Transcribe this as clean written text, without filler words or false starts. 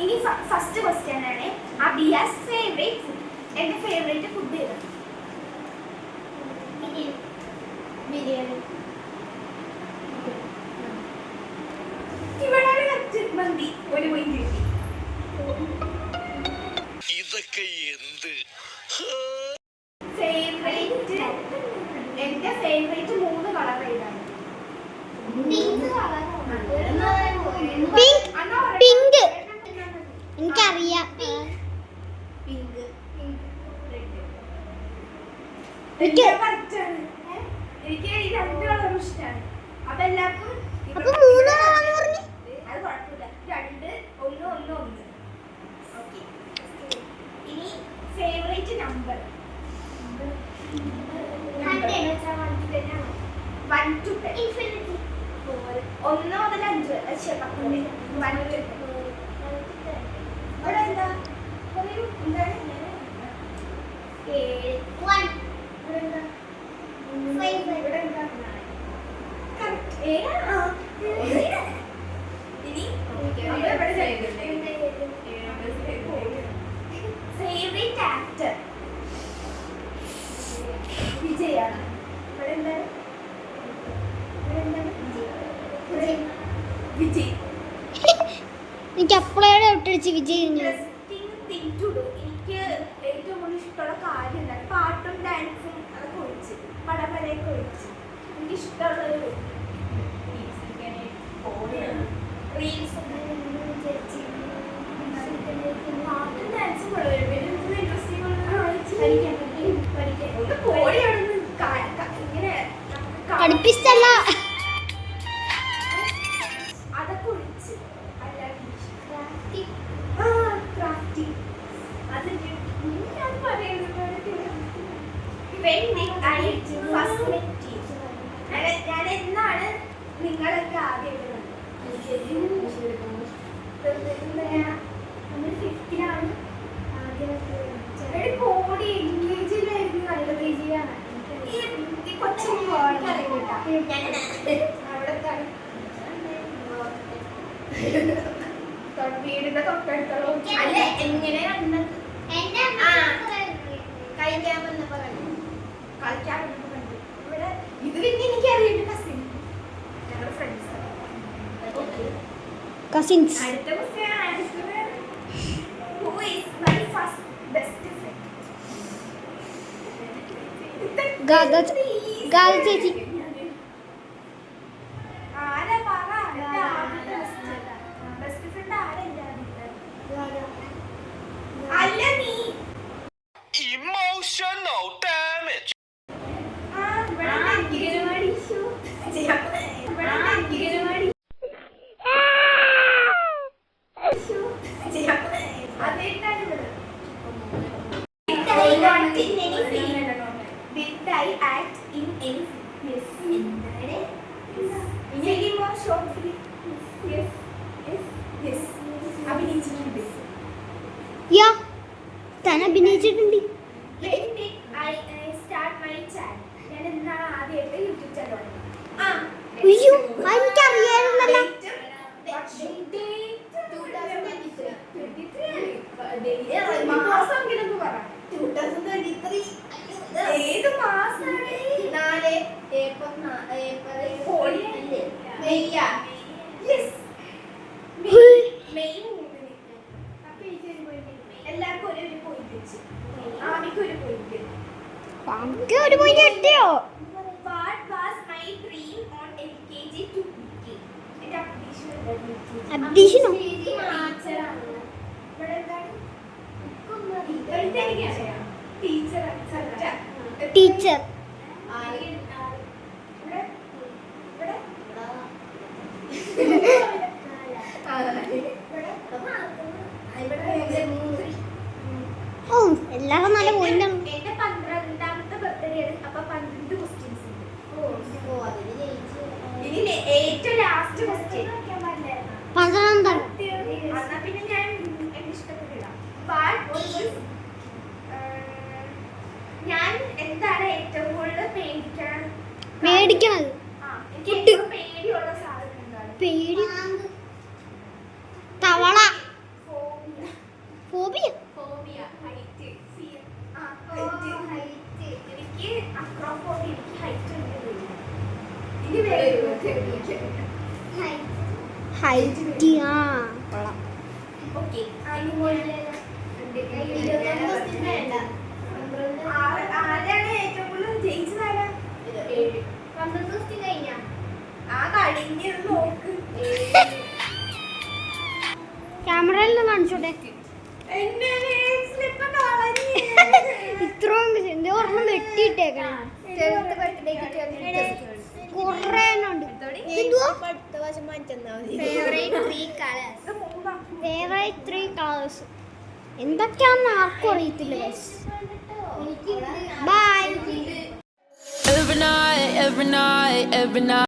ഇനി first question ആണ് അബിയാസ് favourite food. എന്റെ ഫേവറേറ്റ് ഫുഡ് ഏതാണ്? ബിരിയാണി. ഇവിടെ മന്തി ഒരു പോയിന്റ് കിട്ടി. ഇതൊക്കെ എന്ത് ഫേവറേറ്റ് എന്റെ ഫേവറേറ്റ് 3 കളർ ഏതാണ്? പിങ്ക്. എനിക്കറിയാം. പിങ്ക്. എനിക്ക് ഈ 2 കളറും ഇഷ്ടമാണ്. അപ്പൊ എല്ലാവർക്കും അപ്പൊ 3 കളറാന്ന് പറഞ്ഞു. അത് കുഴപ്പമില്ല. 2 1 1 1. ഓക്കെ. ഇനി ഫേവറേറ്റ് നമ്പർ 1 to 10. ഇൻഫിനിറ്റി. 1 മുതൽ 5 വരെ. ശരി. 1 to 10. ഇവിടെ എന്താ പറയൂ. എന്താണ് 1. ഇവിടെ എന്താ 5. ഇവിടെ എന്താ ഇനി ഫേവറേറ്റ് ആക്ടർ വിജയാണ്. ഇവിടെ എന്താണ് വിജയ്. എനിക്ക് അപ്പോഴേ ഒട്ടടിച്ച് വിജയ്. എനിക്ക് ഏറ്റവും കൂടുതൽ ഇഷ്ടമുള്ള കാര്യം എന്താണ്? പാട്ടും ഡാൻസും അതൊക്കെ ഒഴിച്ച് പടപടയൊക്കെ ഒഴിച്ച് എനിക്ക് ഇഷ്ടമുള്ളൊരു റീൽസ് പാട്ടും ഡാൻസും ഇങ്ങനെ പഠിപ്പിച്ചല്ല. അതൊക്കെ ഒഴിച്ച് ഞാൻ എന്നാണ് നിങ്ങളൊക്കെ ആദ്യം കോടി എൻഗേജിലായിരുന്നു. നല്ല പേജിലാണ് ഈ കൊച്ചു വീടിന്റെ തൊട്ടടുത്തുള്ള അല്ല എങ്ങനെ കണ്ടത്? കളിക്കാൻ വന്നപ്പോ കണ്ടു. കളിക്കാൻ വന്നപ്പോ കണ്ടു. ഇവിടെ ഇത് പിന്നെ എനിക്ക് അറിയേണ്ട കസിൻ ഞങ്ങളുടെ ഫ്രണ്ട്സ്. കസിൻസ്. അടുത്ത question answer who is my first best friend? ഗാദ ചേച്ചി. ആരാ പറ ബെസ്റ്റ് ഫ്രണ്ട് ആരല്ല? അല്ല നീ emotional damage. Did I act in any film? Yes. Film or short film? Yes. Yes. Yes. അഭിനയിച്ചിട്ടുണ്ട്. യാ താൻ അഭിനയിച്ചിട്ടുണ്ട്. When did I start my channel? ഞാൻ എന്നാണ് ആദ്യമായിട്ട് യൂട്യൂബ് ചാനൽ തുടങ്ങിയത്? അയ്യോ എനിക്കറിയായിരുന്നല്ലോ. മാസം പറ. 2023 ഏത് മാസാണ്? 4 ഏപ്രിൽ മെയ് 3. എല്ലാവർക്കും ഒരു പോയിന്റ് വെച്ച്. ആമിക്ക് ഒരു പോയിന്റ്. ഒരു പോയിന്റ് കിട്ടിയോ? What was my dream on LKG to UK? എന്റെ അബ്ദീഷനോ? ടീച്ചർ. ഓ എല്ലാവരും നല്ല പോയിന്റാണ്. എന്റെ 12ാമത്തെ ബർത്ത്ഡേ ആണ്. അപ്പൊ 12 ക്വസ്റ്റ്യൻസ് ഉണ്ട്. ഇനി ഏറ്റവും ലാസ്റ്റ് ക്വസ്റ്റ്യൻ 12. പേടിക്കണത് ആ, എനിക്ക് ഏറ്റവും പേടിയുള്ള സാധനം എന്താണ്? പേടി തവള Phobia. Phobia Phobia. Height. Fear. ആ, height. എനിക്ക് acrophobia. എനിക്ക് height ഉണ്ട്. ഇനി വേറെ height. ഹൈറ്റ് ആ കൊള്ളാം Okay. ആരാണ് ഏറ്റവും കൂടുതൽ ജയിച്ചതാരാ? ആ കഴിഞ്ഞ് നോക്ക്. ക്യാമറയിൽ നിന്ന് കാണിച്ചോട്ടെ എന്റെ slip കളഞ്ഞ്. ഇത്രയും എന്റെ ഓർമ്മ വെട്ടിയിട്ടേക്കണേ കുറേ എണ്ണം ഉണ്ട് എന്തുവാ ഇത് മൂന്നാ. ഫേവറേറ്റ് 3 കളേഴ്സ് എന്തൊക്കെയാണെന്ന് ആർക്കും അറിയത്തില്ല by Every night, every night, every night.